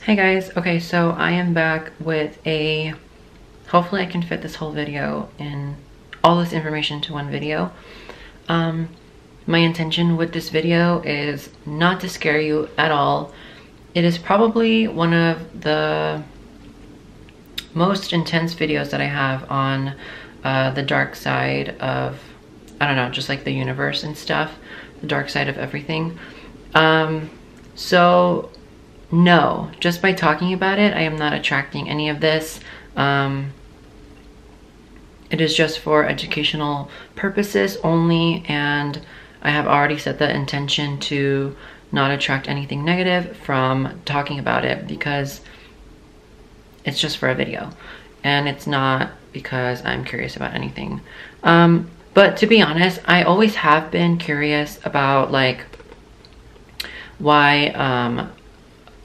Hey guys, okay, so I am back with hopefully I can fit this whole video in, all this information into one video. My intention with this video is not to scare you at all. It is probably one of the most intense videos that I have on the dark side of, I don't know, just like the universe and stuff, the dark side of everything. So no, just by talking about it, I am not attracting any of this. It is just for educational purposes only, and I have already set the intention to not attract anything negative from talking about it because it's just for a video and it's not because I'm curious about anything. But to be honest, I always have been curious about like why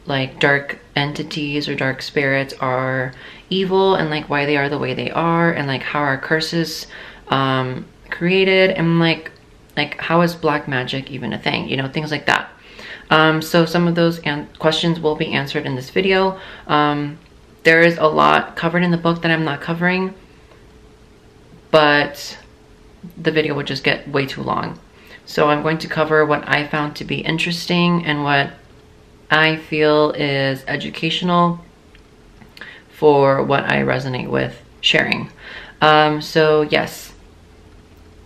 like dark entities or dark spirits are evil, and like why they are the way they are, and like how are curses created, and like how is black magic even a thing, you know, things like that. So some of those questions will be answered in this video. There is a lot covered in the book that I'm not covering, but the video would just get way too long. So I'm going to cover what I found to be interesting and what I feel is educational for what I resonate with sharing. So yes,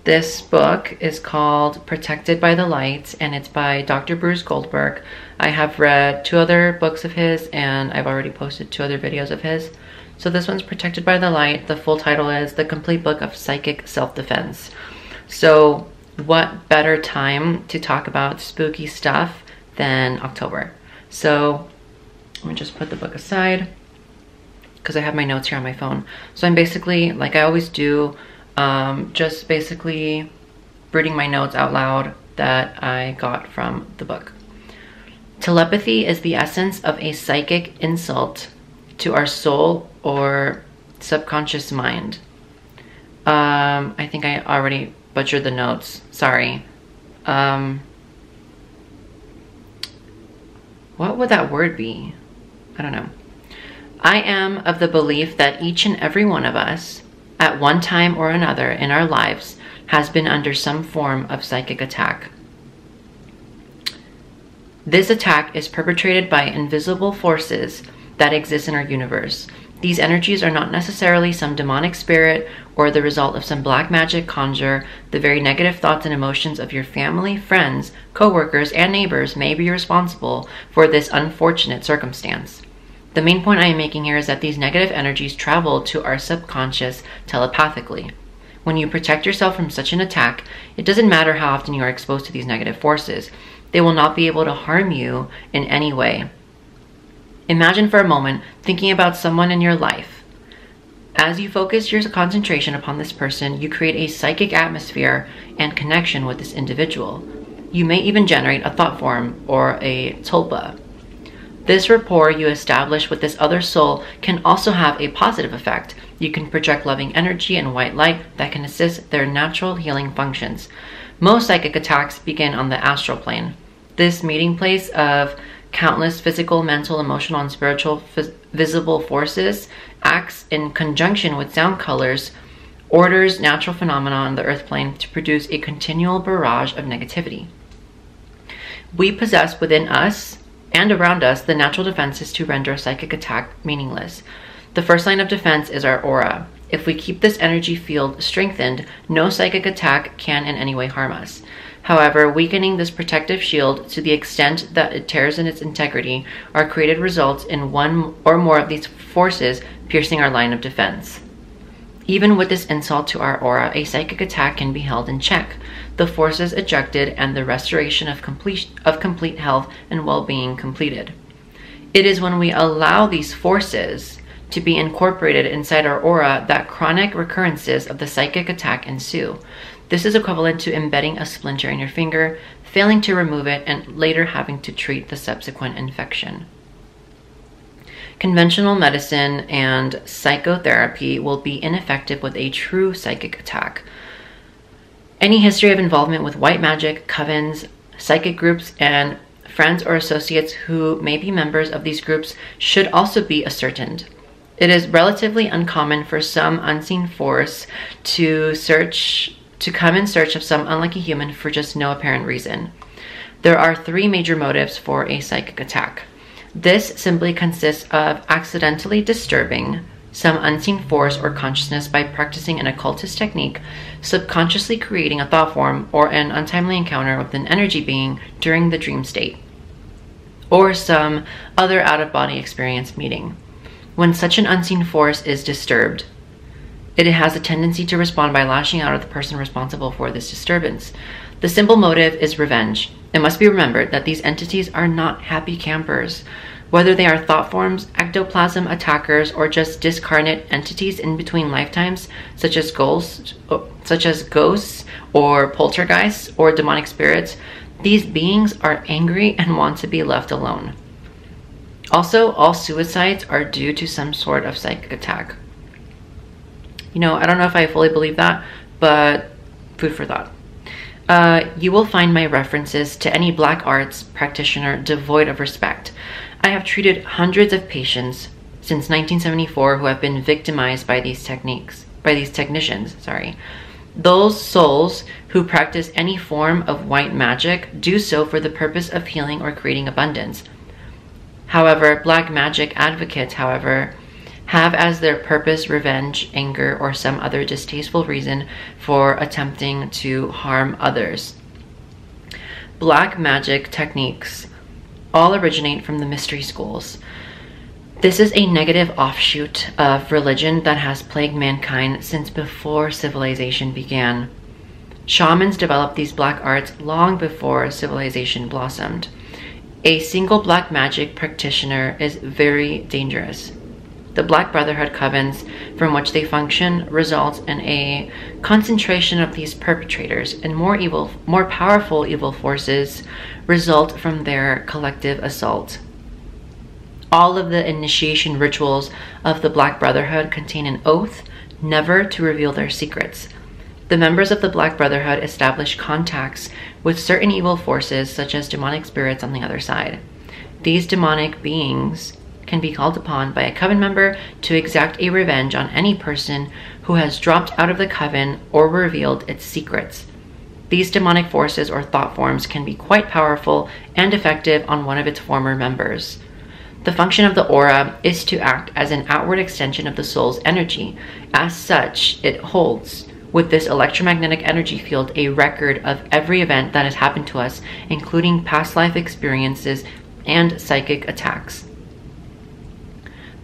this book is called Protected by the Light, and it's by Dr. Bruce Goldberg. I have read 2 other books of his, and I've already posted 2 other videos of his. So this one's Protected by the Light. The full title is The Complete Book of Psychic Self-Defense. So what better time to talk about spooky stuff than October? So let me just put the book aside because I have my notes here on my phone. So I'm basically, like I always do, just basically reading my notes out loud that I got from the book. Telepathy is the essence of a psychic insult to our soul or subconscious mind. I think I already butchered the notes, sorry. What would that word be? I don't know. I am of the belief that each and every one of us, at one time or another in our lives, has been under some form of psychic attack. This attack is perpetrated by invisible forces that exist in our universe. These energies are not necessarily some demonic spirit or the result of some black magic conjure. The very negative thoughts and emotions of your family, friends, co-workers, and neighbors may be responsible for this unfortunate circumstance. The main point I am making here is that these negative energies travel to our subconscious telepathically. When you protect yourself from such an attack, it doesn't matter how often you are exposed to these negative forces. They will not be able to harm you in any way. Imagine for a moment thinking about someone in your life. As you focus your concentration upon this person, you create a psychic atmosphere and connection with this individual. You may even generate a thought form or a tulpa. This rapport you establish with this other soul can also have a positive effect. You can project loving energy and white light that can assist their natural healing functions. Most psychic attacks begin on the astral plane. This meeting place of countless physical, mental, emotional, and spiritual visible forces acts in conjunction with sound colors, orders natural phenomena on the earth plane to produce a continual barrage of negativity. We possess within us and around us the natural defenses to render a psychic attack meaningless. The first line of defense is our aura. If we keep this energy field strengthened, no psychic attack can in any way harm us. However, weakening this protective shield to the extent that it tears in its integrity, our created results in one or more of these forces piercing our line of defense. Even with this insult to our aura, a psychic attack can be held in check, the forces ejected, and the restoration of complete health and well-being completed. It is when we allow these forces to be incorporated inside our aura that chronic recurrences of the psychic attack ensue. This is equivalent to embedding a splinter in your finger, failing to remove it, and later having to treat the subsequent infection. Conventional medicine and psychotherapy will be ineffective with a true psychic attack. Any history of involvement with white magic, covens, psychic groups, and Friends or associates who may be members of these groups should also be ascertained. It is relatively uncommon for some unseen force to come in search of some unlucky human for just no apparent reason. There are three major motives for a psychic attack. This simply consists of accidentally disturbing some unseen force or consciousness by practicing an occultist technique, subconsciously creating a thought form or an untimely encounter with an energy being during the dream state, or some other out-of-body experience meeting. When such an unseen force is disturbed, it has a tendency to respond by lashing out at the person responsible for this disturbance. The simple motive is revenge. It must be remembered that these entities are not happy campers. Whether they are thought forms, ectoplasm attackers, or just discarnate entities in between lifetimes, such as ghosts or poltergeists or demonic spirits, these beings are angry and want to be left alone. Also, all suicides are due to some sort of psychic attack. You know, I don't know if I fully believe that, but food for thought. You will find my references to any black arts practitioner devoid of respect. I have treated hundreds of patients since 1974 who have been victimized by these technicians. Those souls who practice any form of white magic do so for the purpose of healing or creating abundance. However, black magic advocates, have as their purpose revenge, anger, or some other distasteful reason for attempting to harm others. Black magic techniques all originate from the mystery schools. This is a negative offshoot of religion that has plagued mankind since before civilization began. Shamans developed these black arts long before civilization blossomed. A single black magic practitioner is very dangerous. The Black Brotherhood covens from which they function results in a concentration of these perpetrators, and more powerful evil forces result from their collective assault. All of the initiation rituals of the Black Brotherhood contain an oath never to reveal their secrets. The members of the Black Brotherhood establish contacts with certain evil forces, such as demonic spirits on the other side. These demonic beings can be called upon by a coven member to exact a revenge on any person who has dropped out of the coven or revealed its secrets. These demonic forces or thought forms can be quite powerful and effective on one of its former members. The function of the aura is to act as an outward extension of the soul's energy. As such, it holds, with this electromagnetic energy field, a record of every event that has happened to us, including past life experiences and psychic attacks.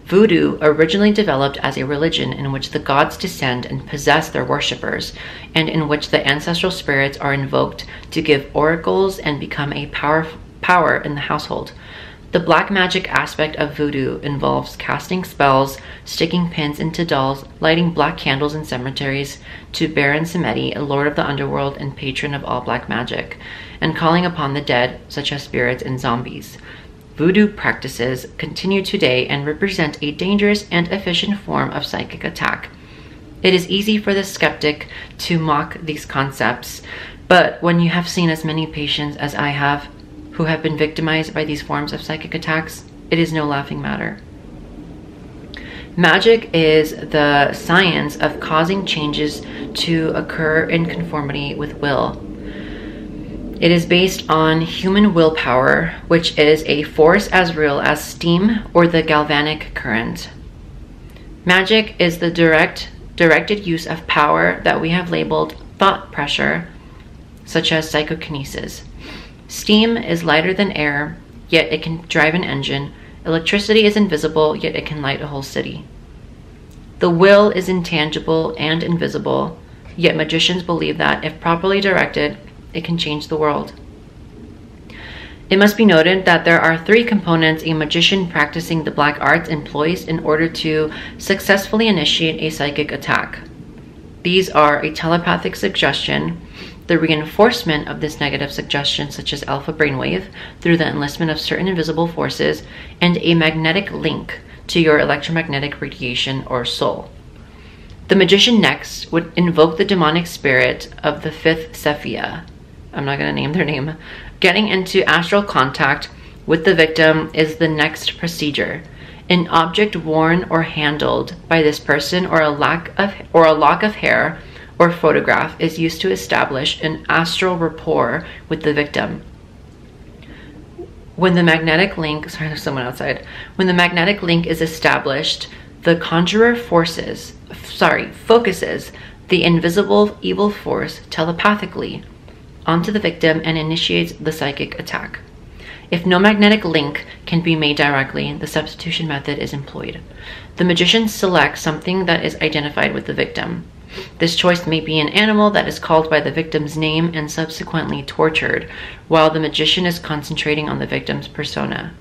Voodoo originally developed as a religion in which the gods descend and possess their worshippers, and in which the ancestral spirits are invoked to give oracles and become a power in the household. The black magic aspect of voodoo involves casting spells, sticking pins into dolls, lighting black candles in cemeteries to Baron Samedi, a lord of the underworld and patron of all black magic, and calling upon the dead, such as spirits and zombies. Voodoo practices continue today and represent a dangerous and efficient form of psychic attack. It is easy for the skeptic to mock these concepts, but when you have seen as many patients as I have who have been victimized by these forms of psychic attacks, it is no laughing matter. Magic is the science of causing changes to occur in conformity with will. It is based on human willpower, which is a force as real as steam or the galvanic current. Magic is the directed use of power that we have labeled thought pressure, such as psychokinesis. Steam is lighter than air, yet it can drive an engine. Electricity is invisible, yet it can light a whole city. The will is intangible and invisible, yet magicians believe that, if properly directed, it can change the world. It must be noted that there are three components a magician practicing the black arts employs in order to successfully initiate a psychic attack. These are a telepathic suggestion, the reinforcement of this negative suggestion, such as alpha brainwave, through the enlistment of certain invisible forces, and a magnetic link to your electromagnetic radiation or soul. The magician next would invoke the demonic spirit of the fifth Sephia, I'm not going to name their name, Getting into astral contact with the victim is the next procedure. An object worn or handled by this person or a lock of hair or photograph is used to establish an astral rapport with the victim. When the magnetic link, sorry, there's someone outside. When the magnetic link is established, the conjurer focuses the invisible evil force telepathically onto the victim and initiates the psychic attack. If no magnetic link can be made directly, the substitution method is employed. The magician selects something that is identified with the victim. This choice may be an animal that is called by the victim's name and subsequently tortured, while the magician is concentrating on the victim's persona.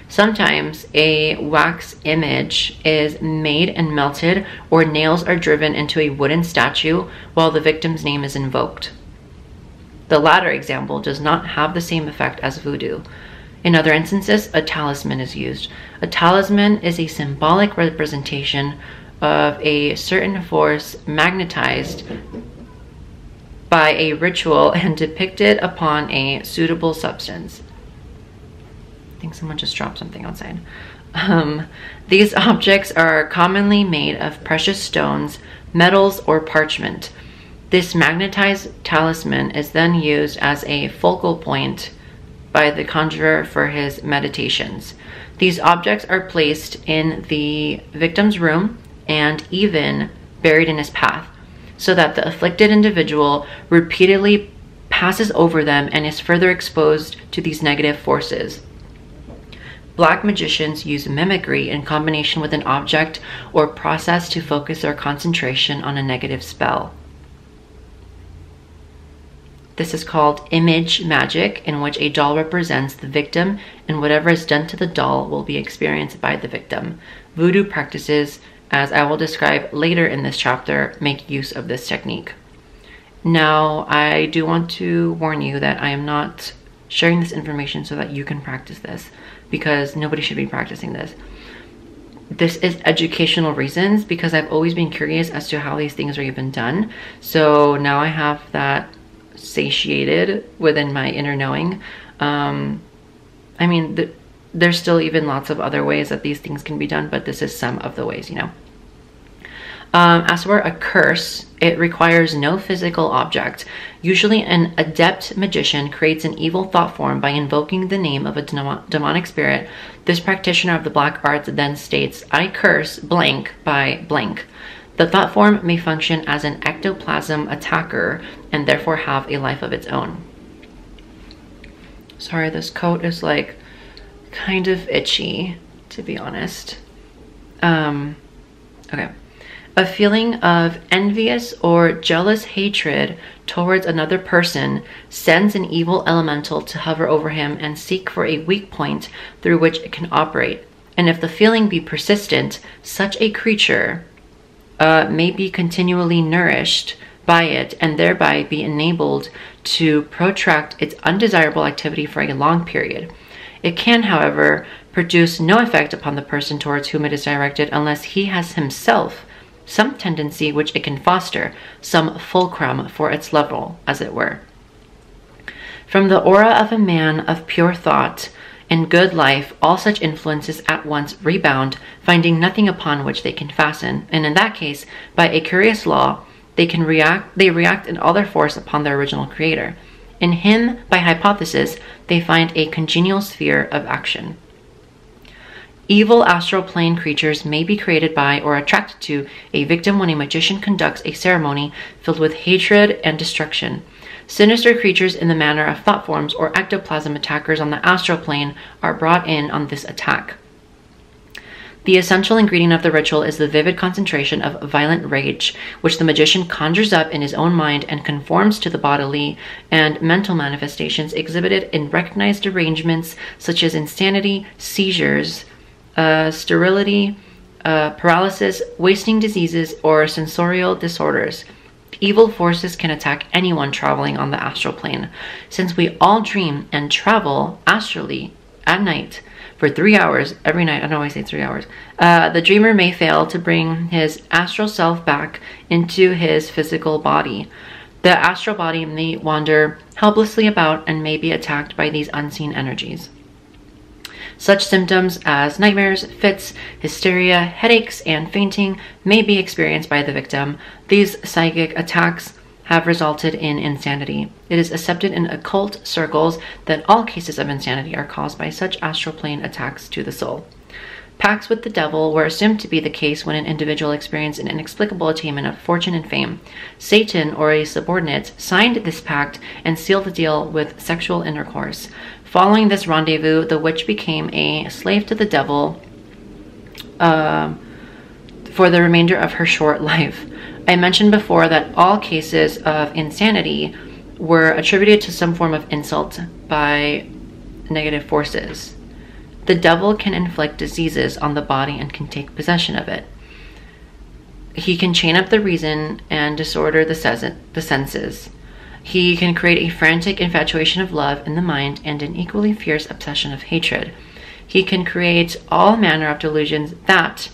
Sometimes a wax image is made and melted, or nails are driven into a wooden statue while the victim's name is invoked. The latter example does not have the same effect as voodoo. In other instances, a talisman is used. A talisman is a symbolic representation of a certain force magnetized by a ritual and depicted upon a suitable substance. I think someone just dropped something outside. These objects are commonly made of precious stones, metals, or parchment. This magnetized talisman is then used as a focal point by the conjurer for his meditations. These objects are placed in the victim's room and even buried in his path, so that the afflicted individual repeatedly passes over them and is further exposed to these negative forces. Black magicians use mimicry in combination with an object or process to focus their concentration on a negative spell. This is called image magic, in which a doll represents the victim and whatever is done to the doll will be experienced by the victim. Voodoo practices, as I will describe later in this chapter, make use of this technique. Now, I do want to warn you that I am not sharing this information so that you can practice this, because nobody should be practicing this. This is educational reasons, because I've always been curious as to how these things are even done. So now I have that satiated within my inner knowing. I mean, there's still even lots of other ways that these things can be done, but this is some of the ways, you know. As for a curse, it requires no physical object. Usually an adept magician creates an evil thought form by invoking the name of a demonic spirit. This practitioner of the black arts then states, "I curse blank by blank." The thought form may function as an ectoplasm attacker and therefore have a life of its own. Sorry, this coat is like kind of itchy, to be honest. Okay. A feeling of envious or jealous hatred towards another person sends an evil elemental to hover over him and seek for a weak point through which it can operate. And if the feeling be persistent, such a creature may be continually nourished by it and thereby be enabled to protract its undesirable activity for a long period. It can, however, produce no effect upon the person towards whom it is directed unless he has himself some tendency which it can foster, some fulcrum for its level, as it were. From the aura of a man of pure thought and good life, all such influences at once rebound, finding nothing upon which they can fasten, and in that case, by a curious law, they react in all their force upon their original creator. In him, by hypothesis, they find a congenial sphere of action. Evil astral plane creatures may be created by or attracted to a victim when a magician conducts a ceremony filled with hatred and destruction. Sinister creatures in the manner of thought forms or ectoplasm attackers on the astral plane are brought in on this attack. The essential ingredient of the ritual is the vivid concentration of violent rage, which the magician conjures up in his own mind and conforms to the bodily and mental manifestations exhibited in recognized arrangements such as insanity, seizures, sterility, paralysis, wasting diseases, or sensorial disorders. Evil forces can attack anyone traveling on the astral plane. Since we all dream and travel astrally at night for 3 hours every night, I don't know why I say 3 hours, the dreamer may fail to bring his astral self back into his physical body. The astral body may wander helplessly about and may be attacked by these unseen energies. Such symptoms as nightmares, fits, hysteria, headaches, and fainting may be experienced by the victim. These psychic attacks have resulted in insanity. It is accepted in occult circles that all cases of insanity are caused by such astral plane attacks to the soul. Pacts with the devil were assumed to be the case when an individual experienced an inexplicable attainment of fortune and fame. Satan or a subordinate signed this pact and sealed the deal with sexual intercourse. Following this rendezvous, the witch became a slave to the devil for the remainder of her short life. I mentioned before that all cases of insanity were attributed to some form of insult by negative forces. The devil can inflict diseases on the body and can take possession of it. He can chain up the reason and disorder the senses. He can create a frantic infatuation of love in the mind and an equally fierce obsession of hatred. He can create all manner of delusions that,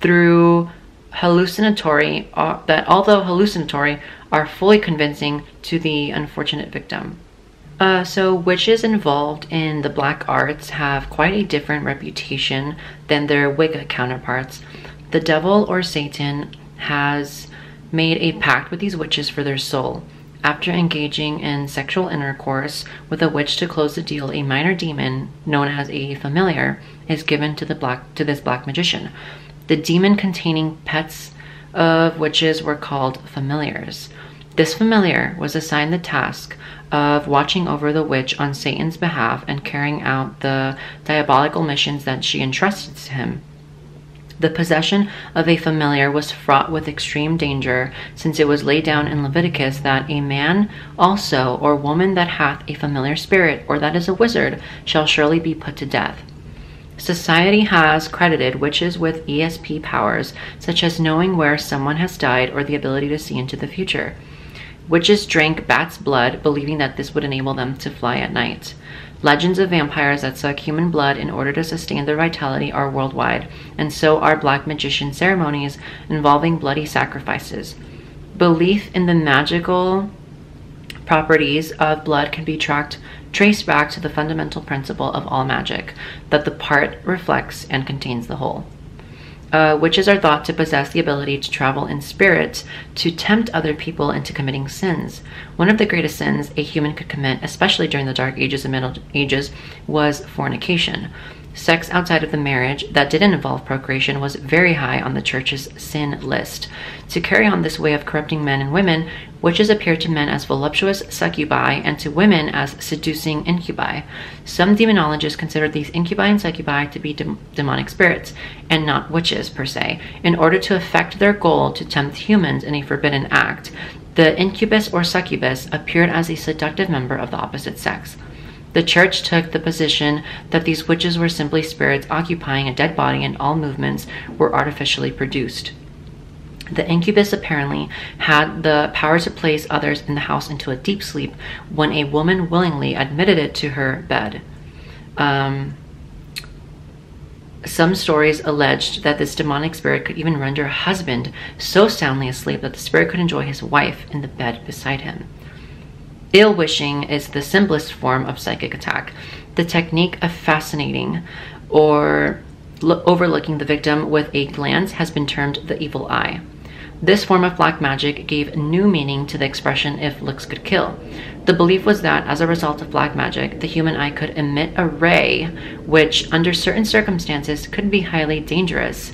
although hallucinatory, are fully convincing to the unfortunate victim. So witches involved in the black arts have quite a different reputation than their Wicca counterparts. The devil or Satan has made a pact with these witches for their soul. After engaging in sexual intercourse with a witch to close the deal, a minor demon, known as a familiar, is given to this black magician. The demon-containing pets of witches were called familiars. This familiar was assigned the task of watching over the witch on Satan's behalf and carrying out the diabolical missions that she entrusted to him. The possession of a familiar was fraught with extreme danger, since it was laid down in Leviticus that a man also, or woman that hath a familiar spirit, or that is a wizard, shall surely be put to death. Society has credited witches with ESP powers, such as knowing where someone has died or the ability to see into the future. Witches drank bats' blood, believing that this would enable them to fly at night. Legends of vampires that suck human blood in order to sustain their vitality are worldwide, and so are black magician ceremonies involving bloody sacrifices. Belief in the magical properties of blood can be traced back to the fundamental principle of all magic, that the part reflects and contains the whole. Witches are thought to possess the ability to travel in spirit to tempt other people into committing sins. One of the greatest sins a human could commit, especially during the Dark Ages and Middle Ages, was fornication. Sex outside of the marriage that didn't involve procreation was very high on the church's sin list. To carry on this way of corrupting men and women, witches appear to men as voluptuous succubi and to women as seducing incubi. Some demonologists consider these incubi and succubi to be demonic spirits, and not witches per se, in order to effect their goal to tempt humans in a forbidden act. The incubus or succubus appeared as a seductive member of the opposite sex. The church took the position that these witches were simply spirits occupying a dead body and all movements were artificially produced. The incubus apparently had the power to place others in the house into a deep sleep when a woman willingly admitted it to her bed. Some stories alleged that this demonic spirit could even render a husband so soundly asleep that the spirit could enjoy his wife in the bed beside him. Ill wishing is the simplest form of psychic attack. The technique of fascinating or overlooking the victim with a glance has been termed the evil eye. This form of black magic gave new meaning to the expression "if looks could kill." The belief was that as a result of black magic, the human eye could emit a ray which, under certain circumstances, could be highly dangerous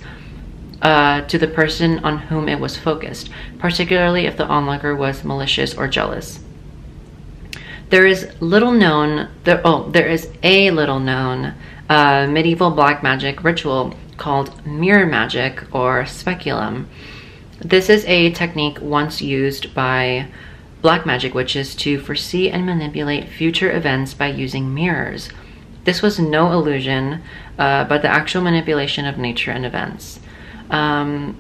to the person on whom it was focused, particularly if the onlooker was malicious or jealous. There is a little known medieval black magic ritual called mirror magic or speculum. This is a technique once used by black magic witches to foresee and manipulate future events by using mirrors. This was no illusion, but the actual manipulation of nature and events. I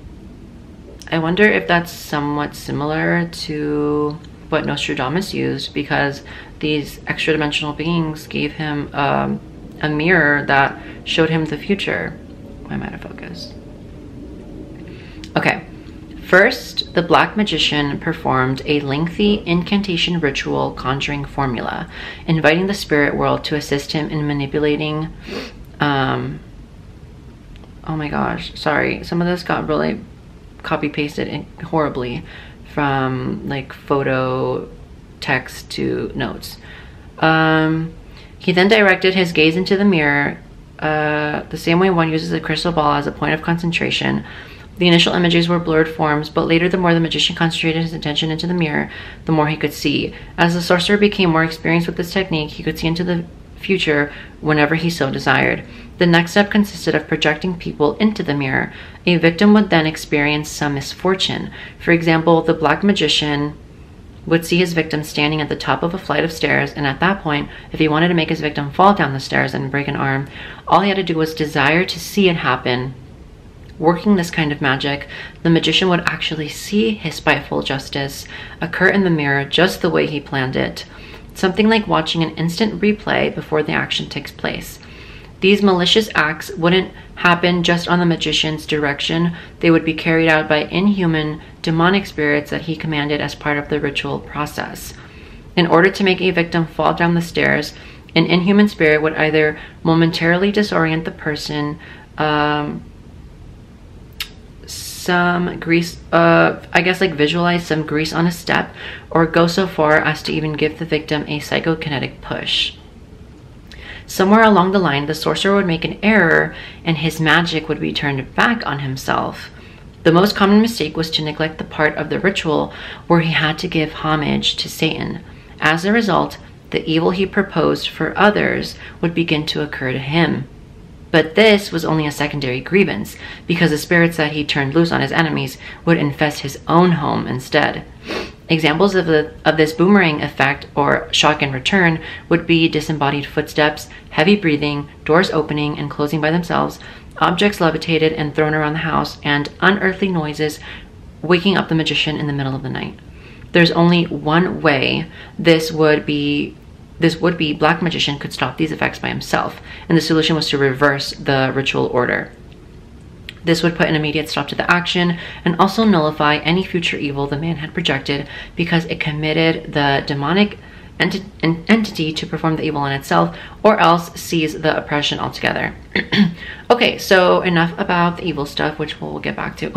wonder if that's somewhat similar to what Nostradamus used, because these extra-dimensional beings gave him a mirror that showed him the future. Why am I out of focus? Okay. First, the black magician performed a lengthy incantation ritual conjuring formula, inviting the spirit world to assist him in manipulating. Oh my gosh, sorry. Some of this got really copy pasted horribly from like photo, text to notes. He then directed his gaze into the mirror, the same way one uses a crystal ball as a point of concentration. The initial images were blurred forms, but later the more the magician concentrated his attention into the mirror, the more he could see. As the sorcerer became more experienced with this technique, he could see into the future whenever he so desired. The next step consisted of projecting people into the mirror. A victim would then experience some misfortune. For example, the black magician would see his victim standing at the top of a flight of stairs, and at that point, if he wanted to make his victim fall down the stairs and break an arm, all he had to do was desire to see it happen. Working this kind of magic, the magician would actually see his spiteful justice occur in the mirror just the way he planned it. Something like watching an instant replay before the action takes place. These malicious acts wouldn't happen just on the magician's direction. They would be carried out by inhuman, demonic spirits that he commanded as part of the ritual process. In order to make a victim fall down the stairs, an inhuman spirit would either momentarily disorient the person, some grease, I guess like visualize some grease on a step, or go so far as to even give the victim a psychokinetic push. Somewhere along the line, the sorcerer would make an error and his magic would be turned back on himself. The most common mistake was to neglect the part of the ritual where he had to give homage to Satan. As a result, the evil he proposed for others would begin to occur to him. But this was only a secondary grievance, because the spirits that he turned loose on his enemies would infest his own home instead. Examples of this boomerang effect, or shock and return, would be disembodied footsteps, heavy breathing, doors opening and closing by themselves, objects levitated and thrown around the house, and unearthly noises waking up the magician in the middle of the night. There's only one way this would-be black magician could stop these effects by himself, and the solution was to reverse the ritual order. This would put an immediate stop to the action and also nullify any future evil the man had projected, because it committed the demonic entity to perform the evil on itself, or else seize the oppression altogether. Okay, so enough about the evil stuff, which we'll get back to.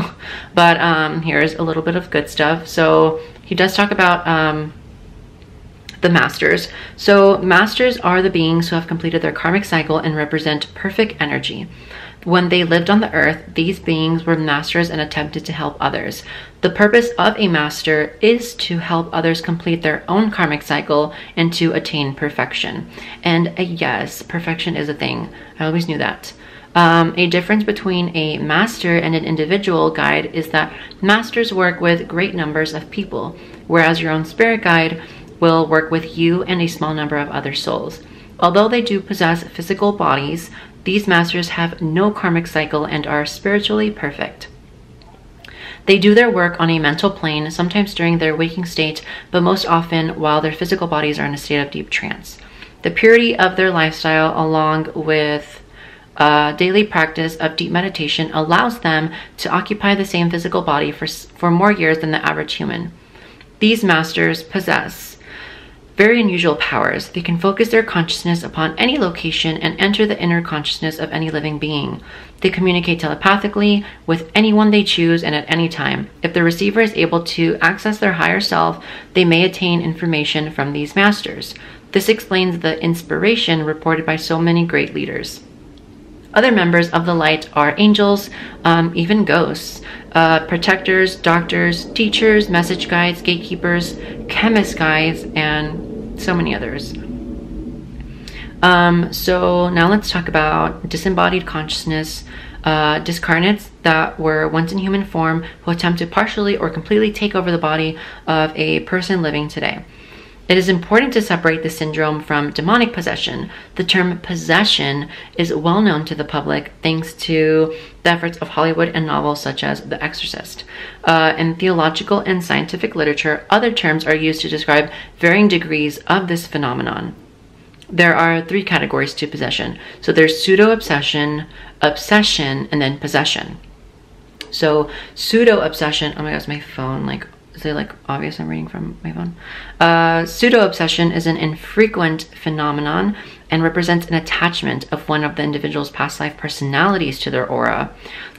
But here's a little bit of good stuff. So he does talk about the masters. So masters are the beings who have completed their karmic cycle and represent perfect energy. When they lived on the earth, these beings were masters and attempted to help others. The purpose of a master is to help others complete their own karmic cycle and to attain perfection. And yes, perfection is a thing. I always knew that. A difference between a master and an individual guide is that masters work with great numbers of people, whereas your own spirit guide will work with you and a small number of other souls. Although they do possess physical bodies, these masters have no karmic cycle and are spiritually perfect. They do their work on a mental plane, sometimes during their waking state, but most often while their physical bodies are in a state of deep trance. The purity of their lifestyle, along with daily practice of deep meditation, allows them to occupy the same physical body for more years than the average human. These masters possess very unusual powers. They can focus their consciousness upon any location and enter the inner consciousness of any living being. They communicate telepathically with anyone they choose and at any time. If the receiver is able to access their higher self, they may attain information from these masters. This explains the inspiration reported by so many great leaders. Other members of the light are angels, even ghosts, protectors, doctors, teachers, message guides, gatekeepers, chemist guides, and so many others. So now let's talk about disembodied consciousness, discarnates that were once in human form who attempt to partially or completely take over the body of a person living today. It is important to separate the syndrome from demonic possession. The term possession is well known to the public thanks to the efforts of Hollywood and novels such as The Exorcist. In theological and scientific literature, other terms are used to describe varying degrees of this phenomenon. There are 3 categories to possession. So there's pseudo-obsession, obsession, and then possession. So pseudo-obsession, oh my gosh, my phone, like, is it like obvious I'm reading from my phone? Pseudo-obsession is an infrequent phenomenon and represents an attachment of one of the individual's past life personalities to their aura.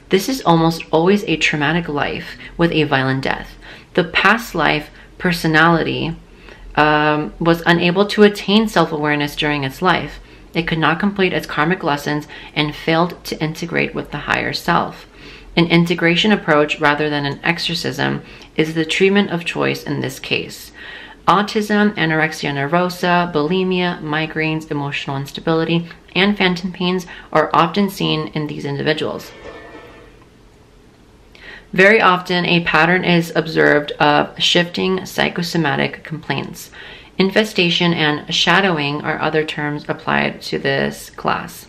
This is almost always a traumatic life with a violent death. The past life personality was unable to attain self-awareness during its life. It could not complete its karmic lessons and failed to integrate with the higher self. An integration approach rather than an exorcism is the treatment of choice in this case. Autism, anorexia nervosa, bulimia, migraines, emotional instability, and phantom pains are often seen in these individuals. Very often, a pattern is observed of shifting psychosomatic complaints. Infestation and shadowing are other terms applied to this class.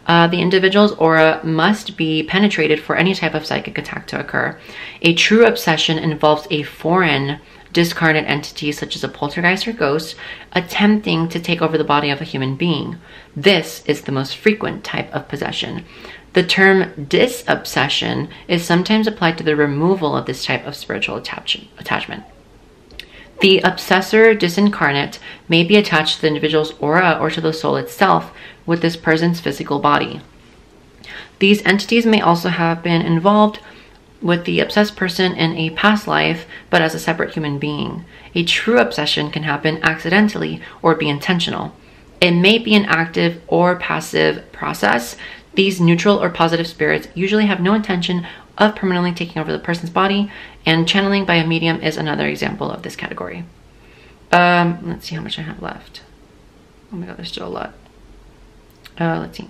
The individual's aura must be penetrated for any type of psychic attack to occur. A true obsession involves a foreign discarnate entity, such as a poltergeist or ghost, attempting to take over the body of a human being. This is the most frequent type of possession. The term disobsession is sometimes applied to the removal of this type of spiritual attachment. The obsessor disincarnate may be attached to the individual's aura or to the soul itself with this person's physical body. These entities may also have been involved with the obsessed person in a past life, but as a separate human being. A true obsession can happen accidentally or be intentional. It may be an active or passive process. These neutral or positive spirits usually have no intention of permanently taking over the person's body, and channeling by a medium is another example of this category. Let's see how much I have left. Oh my god, there's still a lot. Let's see.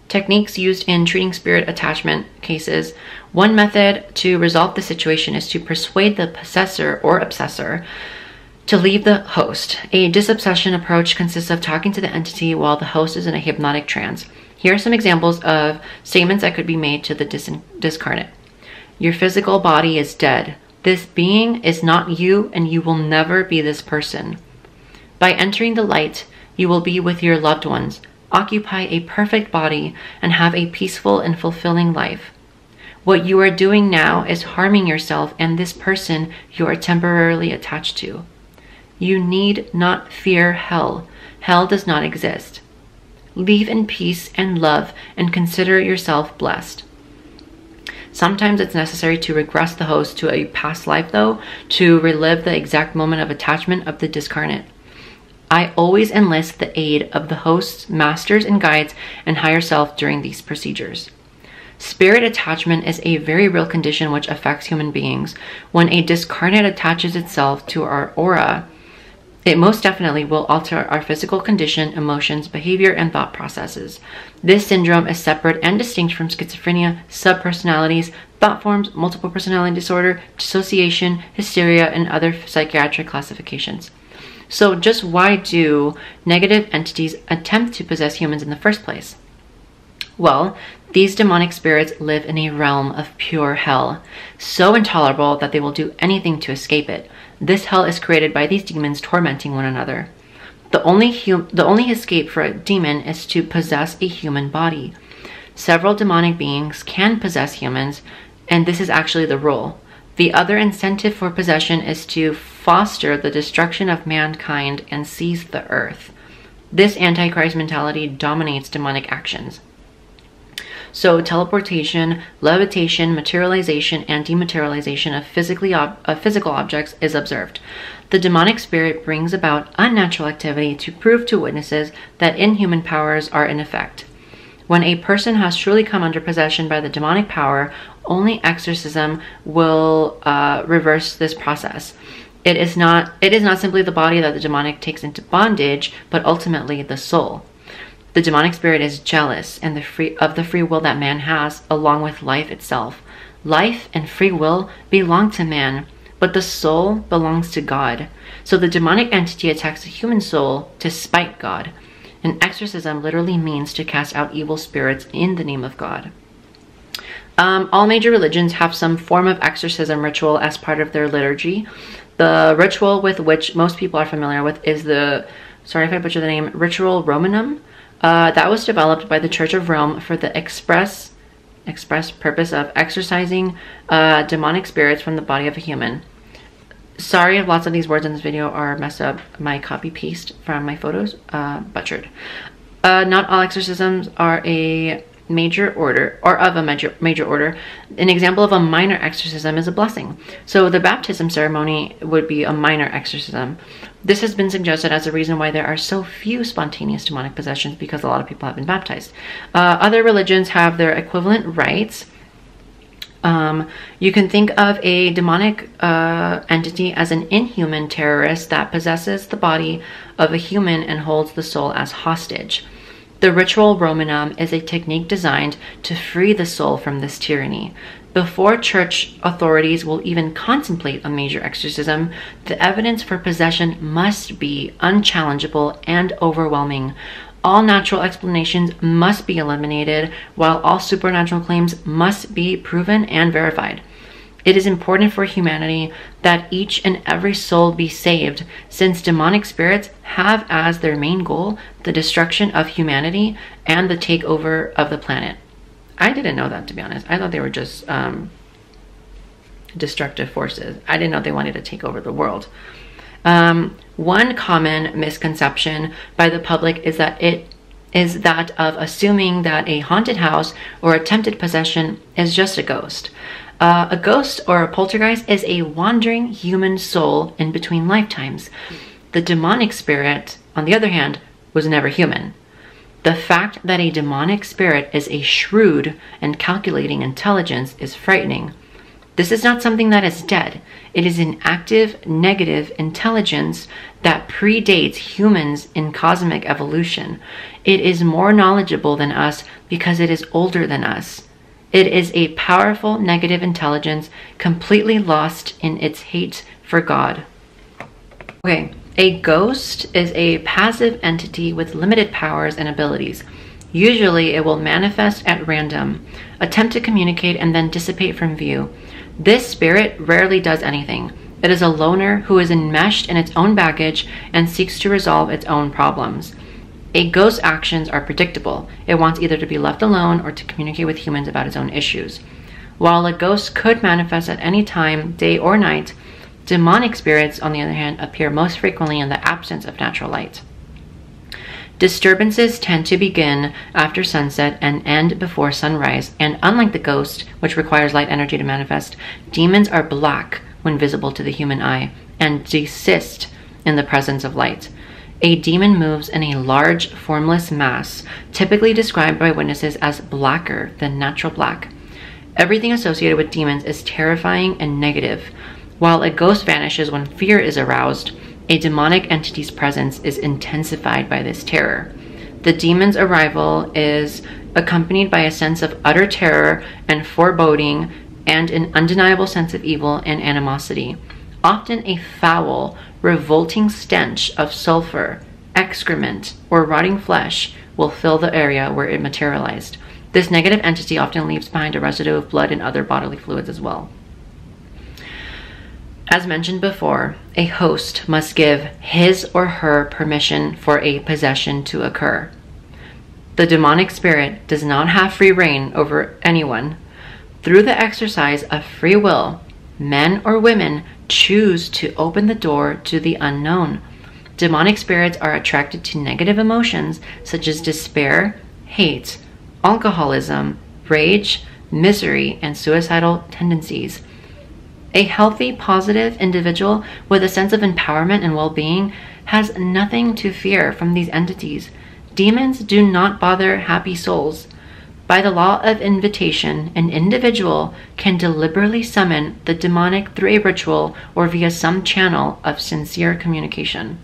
Techniques used in treating spirit attachment cases. One method to resolve the situation is to persuade the possessor or obsessor to leave the host. A disobsession approach consists of talking to the entity while the host is in a hypnotic trance. Here are some examples of statements that could be made to the discarnate. Your physical body is dead. This being is not you, and you will never be this person. By entering the light, you will be with your loved ones, occupy a perfect body, and have a peaceful and fulfilling life. What you are doing now is harming yourself and this person you are temporarily attached to. You need not fear hell. Hell does not exist. Live in peace and love and consider yourself blessed. Sometimes it's necessary to regress the host to a past life, though, to relive the exact moment of attachment of the discarnate. I always enlist the aid of the host's masters and guides and higher self during these procedures. Spirit attachment is a very real condition which affects human beings. When a discarnate attaches itself to our aura, it most definitely will alter our physical condition, emotions, behavior, and thought processes. This syndrome is separate and distinct from schizophrenia, subpersonalities, thought forms, multiple personality disorder, dissociation, hysteria, and other psychiatric classifications. So just why do negative entities attempt to possess humans in the first place? Well, these demonic spirits live in a realm of pure hell, so intolerable that they will do anything to escape it. This hell is created by these demons tormenting one another. The only escape for a demon is to possess a human body. Several demonic beings can possess humans, and this is actually the rule. The other incentive for possession is to foster the destruction of mankind and seize the earth. This Antichrist mentality dominates demonic actions. So teleportation, levitation, materialization, and dematerialization of physical objects is observed. The demonic spirit brings about unnatural activity to prove to witnesses that inhuman powers are in effect. When a person has truly come under possession by the demonic power, only exorcism will reverse this process. It is not simply the body that the demonic takes into bondage, but ultimately the soul. The demonic spirit is jealous of the free will that man has, along with life itself. Life and free will belong to man, but the soul belongs to God. So the demonic entity attacks the human soul to spite God. An exorcism literally means to cast out evil spirits in the name of God. All major religions have some form of exorcism ritual as part of their liturgy. The ritual with which most people are familiar with is the, sorry if I butcher the name, Ritual Romanum. That was developed by the Church of Rome for the express express purpose of exorcising demonic spirits from the body of a human. Sorry if lots of these words in this video are messed up. My copy paste from my photos butchered. Not all exorcisms are a major order or of a major order. An example of a minor exorcism is a blessing. So the baptism ceremony would be a minor exorcism. This has been suggested as a reason why there are so few spontaneous demonic possessions, because a lot of people have been baptized. Other religions have their equivalent rites. You can think of a demonic entity as an inhuman terrorist that possesses the body of a human and holds the soul as hostage. The ritual Romanum is a technique designed to free the soul from this tyranny. Before church authorities will even contemplate a major exorcism, the evidence for possession must be unchallengeable and overwhelming. All natural explanations must be eliminated, while all supernatural claims must be proven and verified. It is important for humanity that each and every soul be saved, since demonic spirits have as their main goal the destruction of humanity and the takeover of the planet. I didn't know that, to be honest. I thought they were just destructive forces. I didn't know they wanted to take over the world. One common misconception by the public is that of assuming that a haunted house or attempted possession is just a ghost. A ghost or a poltergeist is a wandering human soul in between lifetimes. The demonic spirit, on the other hand, was never human. The fact that a demonic spirit is a shrewd and calculating intelligence is frightening. This is not something that is dead. It is an active, negative intelligence that predates humans in cosmic evolution. It is more knowledgeable than us because it is older than us. It is a powerful negative intelligence completely lost in its hate for God. Okay, a ghost is a passive entity with limited powers and abilities. Usually it will manifest at random, attempt to communicate, and then dissipate from view. This spirit rarely does anything. It is a loner who is enmeshed in its own baggage and seeks to resolve its own problems. A ghost's actions are predictable. It wants either to be left alone or to communicate with humans about its own issues. While a ghost could manifest at any time, day or night, demonic spirits, on the other hand, appear most frequently in the absence of natural light. Disturbances tend to begin after sunset and end before sunrise, and unlike the ghost, which requires light energy to manifest, demons are black when visible to the human eye and desist in the presence of light. A demon moves in a large, formless mass, typically described by witnesses as blacker than natural black. Everything associated with demons is terrifying and negative. While a ghost vanishes when fear is aroused, a demonic entity's presence is intensified by this terror. The demon's arrival is accompanied by a sense of utter terror and foreboding and an undeniable sense of evil and animosity. Often a foul, revolting stench of sulfur, excrement, or rotting flesh will fill the area where it materialized. This negative entity often leaves behind a residue of blood and other bodily fluids as well. As mentioned before, a host must give his or her permission for a possession to occur. The demonic spirit does not have free reign over anyone. Through the exercise of free will, men or women choose to open the door to the unknown. Demonic spirits are attracted to negative emotions such as despair, hate, alcoholism, rage, misery, and suicidal tendencies. A healthy, positive individual with a sense of empowerment and well-being has nothing to fear from these entities. Demons do not bother happy souls. By the law of invitation, an individual can deliberately summon the demonic through a ritual or via some channel of sincere communication.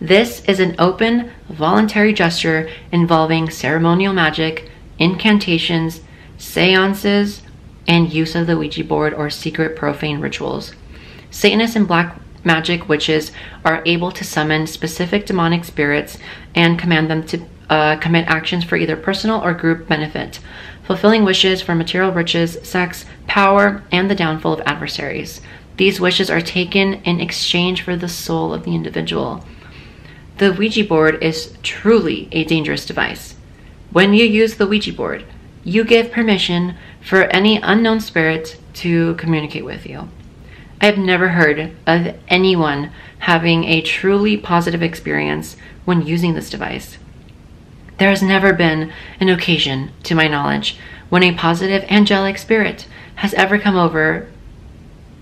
This is an open, voluntary gesture involving ceremonial magic, incantations, seances, and use of the Ouija board or secret profane rituals. Satanists and black magic witches are able to summon specific demonic spirits and command them to commit actions for either personal or group benefit, fulfilling wishes for material riches, sex, power, and the downfall of adversaries. These wishes are taken in exchange for the soul of the individual. The Ouija board is truly a dangerous device. When you use the Ouija board, you give permission for any unknown spirit to communicate with you. I have never heard of anyone having a truly positive experience when using this device. There has never been an occasion, to my knowledge, when a positive angelic spirit has ever come over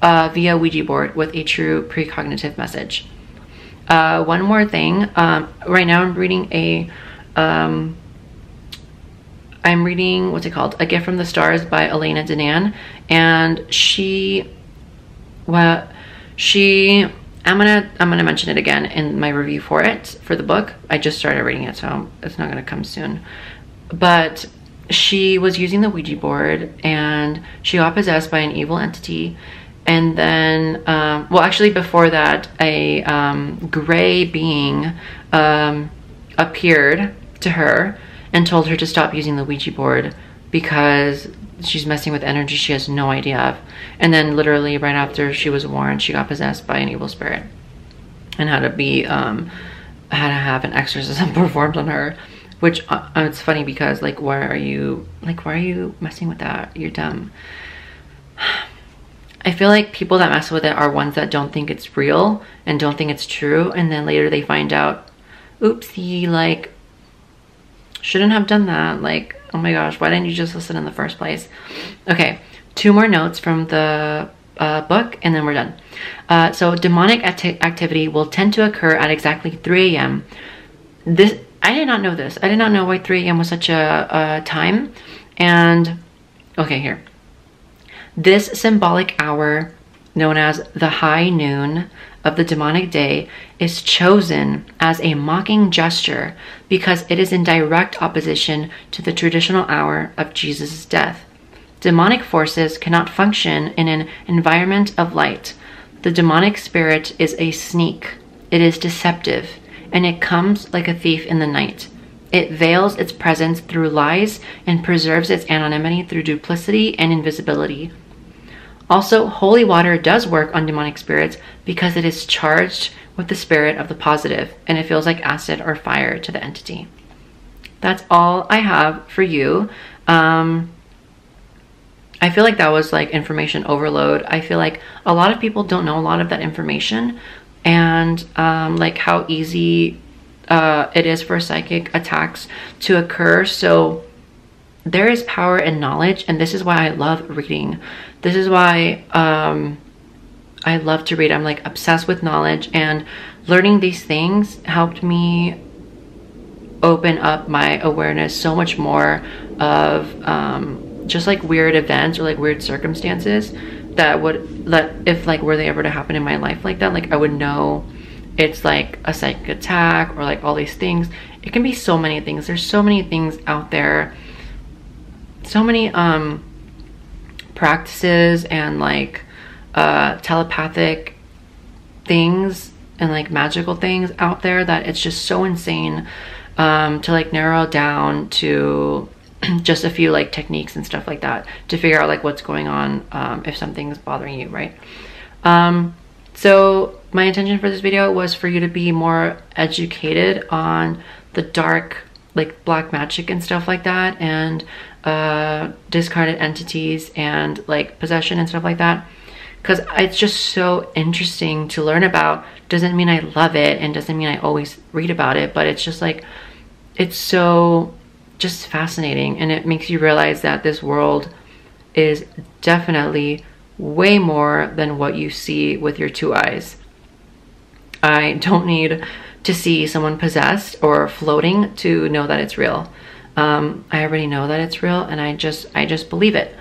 via Ouija board with a true precognitive message. One more thing. Right now I'm reading what's it called? A Gift from the Stars by Elena Danan, and I'm gonna mention it again in my review for the book. I just started reading it, so it's not gonna come soon. But she was using the Ouija board and she got possessed by an evil entity. And then, well, actually before that, a gray being appeared to her and told her to stop using the Ouija board because she's messing with energy she has no idea of. And then literally right after she was warned, she got possessed by an evil spirit and had to have an exorcism performed on her. Which it's funny because like, why are you messing with that? You're dumb. I feel like people that mess with it are ones that don't think it's real and don't think it's true, and then later they find out, oopsie, like, shouldn't have done that. Like, oh my gosh, why didn't you just listen in the first place? Okay, 2 more notes from the book and then we're done. So demonic activity will tend to occur at exactly 3 a.m. I did not know this. I did not know why 3 a.m. was such a time. And okay, here. This symbolic hour, known as the high noon of the demonic day, is chosen as a mocking gesture because it is in direct opposition to the traditional hour of Jesus' death. Demonic forces cannot function in an environment of light. The demonic spirit is a sneak. It is deceptive, and it comes like a thief in the night. It veils its presence through lies and preserves its anonymity through duplicity and invisibility. Also, holy water does work on demonic spirits because it is charged with the spirit of the positive, and it feels like acid or fire to the entity. That's all I have for you. I feel like that was like information overload. I feel like a lot of people don't know a lot of that information, and like how easy it is for psychic attacks to occur. So there is power in knowledge, and this is why I love reading. This is why I love to read. I'm like obsessed with knowledge, and learning these things helped me open up my awareness so much more of just like weird events or like weird circumstances that if like were they ever to happen in my life like that, like I would know it's like a psychic attack or like all these things. It can be so many things. There's so many things out there, so many practices and like telepathic things and like magical things out there that it's just so insane to like narrow down to just a few like techniques and stuff like that to figure out like what's going on if something's bothering you, right? So my intention for this video was for you to be more educated on the dark, like black magic and stuff like that, and discarded entities and like possession and stuff like that, because it's just so interesting to learn about. Doesn't mean I love it and doesn't mean I always read about it, but it's just like, it's so just fascinating, and it makes you realize that this world is definitely way more than what you see with your 2 eyes. I don't need to see someone possessed or floating to know that it's real. I already know that it's real, and I just believe it,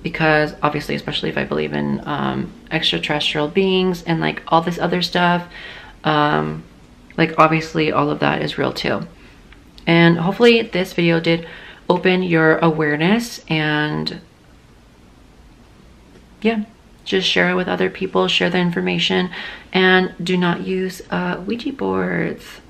because obviously, especially if I believe in extraterrestrial beings and like all this other stuff, like obviously all of that is real too. And hopefully this video did open your awareness, and yeah, just share it with other people, share the information, and do not use Ouija boards.